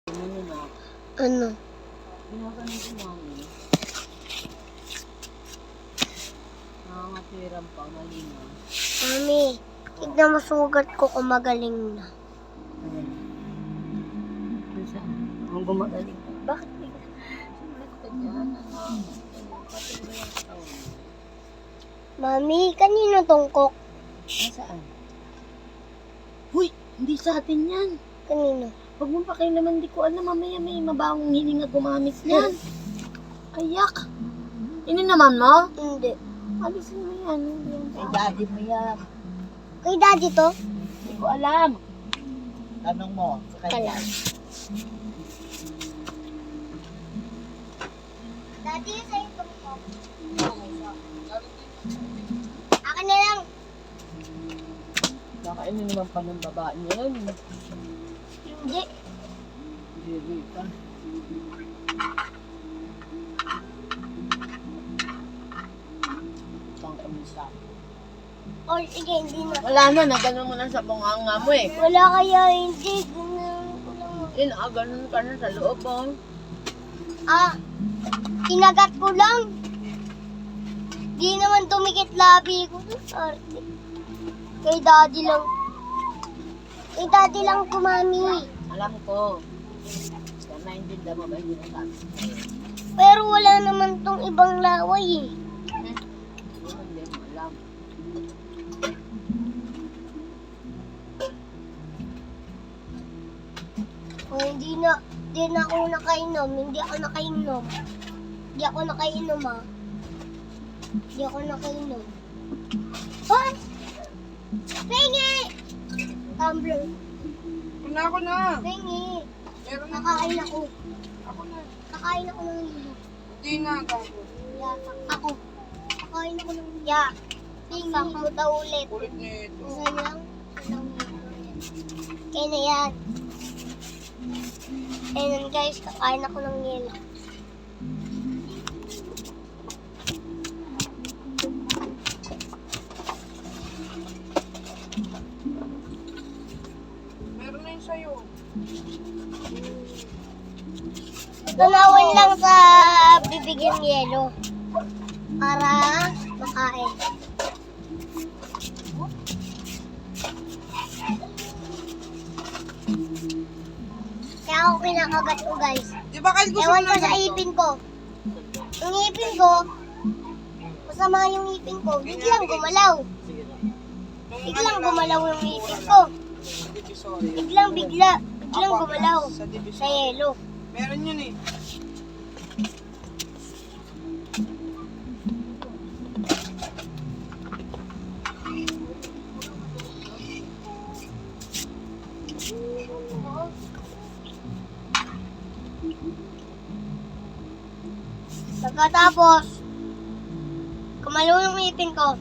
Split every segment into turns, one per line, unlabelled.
Ano na?
Ano?
Ginaganon si mami. Nakangatiram pa, malina.
Mami, tignan mo sugat ko kung magaling na.
Ang gumagaling. Bakit bigla? Sulit ka dyan. Pati ba yung katawan?
Mami, kanino tungkok?
Nasaan? Huy! Hindi sa atin yan.
Kanino?
Huwag mong pakialaman, di ko alam. Mamaya may mabawang hininga gumamit yan. Ayak! Ini naman mo?
Hindi.
Alisin mo yan. Kay daddy mo yan.
Kay daddy to?
Hindi ko alam. Tanong mo sa kanya.
Kalam. Daddy, sa'yo tungkok. Akin na lang.
Kakainin naman pa ng babae yan.
Hindi.
Hindi pa. Pang kamisa.
O, sige, hindi na.
Wala na, nagano mo na sa bunganga mo eh.
Wala kaya hindi. Ganun ko lang.
Ganun ka na sa loob oh.
Kinagat ko lang. Di naman tumikit labi ko. Arte. Kay daddy lang. Kay daddy lang ko, mami.
Alam ko. Kaya naintindihan mo ba yung sinasabi?
Pero wala naman tong ibang laway eh.
Hindi mo alam.
O, hindi na ako nakainom. Hindi ako nakainom. Hindi ako nakainom, ha. Hindi ako nakainom. Hoy! Pengi! Tumbler.
Ako na.
Pengi.
Meron na.
Kakain ako.
Ako na.
Kakain ako ng hilo.
Hindi na, gago.
Ako. Kakain ako ng hilo. Pengi. Sakmo daw ulit.
Ulit na ito.
Isa lang. Kaya na yan. Ayun guys, kakain ako ng yelo.
Meron na yun sa'yo.
Tunawan lang sa bibigyan yelo. Para makain. Kaya ako kinakagat ko guys.
Di ba kahit gusto
Ewan
mo
ko
na
sa
ganito?
ipin ko. Yung ipin ko, masama yung ipin ko. Biglang gumalaw. Biglang gumalaw yung ipin ko.
Sorry.
Biglang gumalaw.
Sa
Sa
division.
yelo.
Meron yun eh.
Pagkatapos, kumalaw yung ipin ko.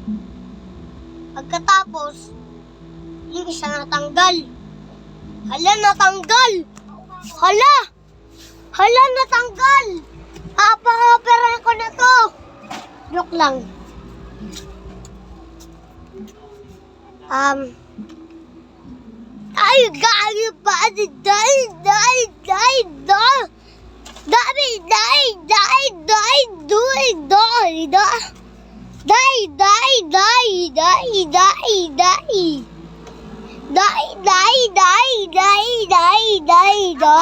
Pagkatapos, yung isa natanggal. Hala, natanggal! Hala! Hala, natanggal! Apa-opera ko na to! Joke lang. Ay, gagi pa!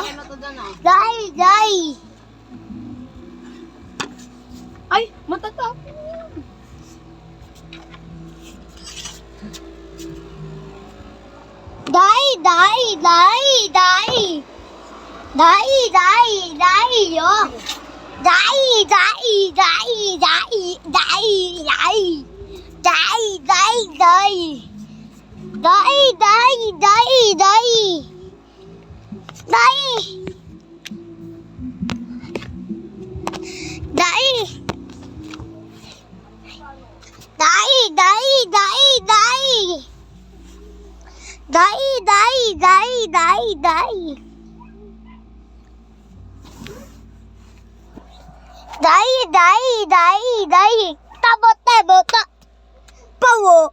Ano to dyan ah? Ay! Matatap! Tabot, tabot, pawo.